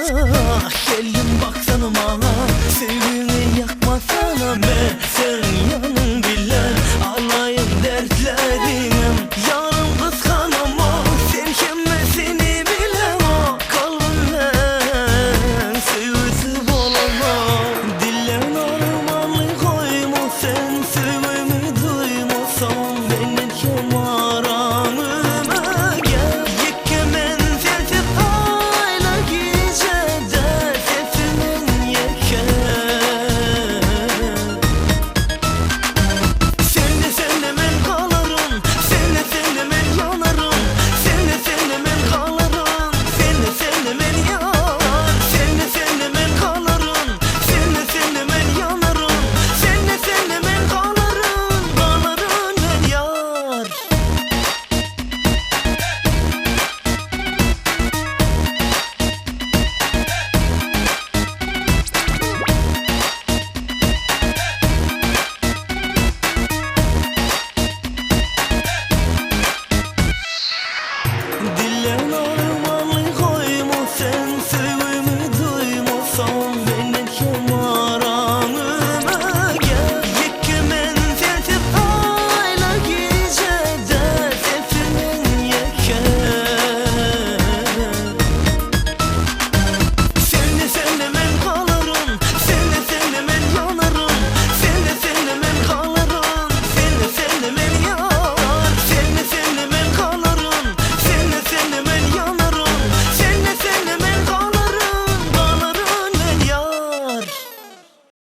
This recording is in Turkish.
Geldim baksana bana, sevgimi yakmasana be. Sen yanın bilen alayım dertlerim. Yarım kıskanama, sevkemme bilema. Kalbimle sevgisi bolama. Dillen armanlı koyma, sen sevgimi duymasan benim kemaranıma gel. Yekkemen sesip ayla gecede sesimin yeker. Sen de men kalarım, sen de men yanarım. Sen de men kalarım, sen de men yar. Sen de men kalarım, sen de men yanarım. Sen de men kalarım, kalarım men yar. Dillen armanlı koyma, sen sevgimi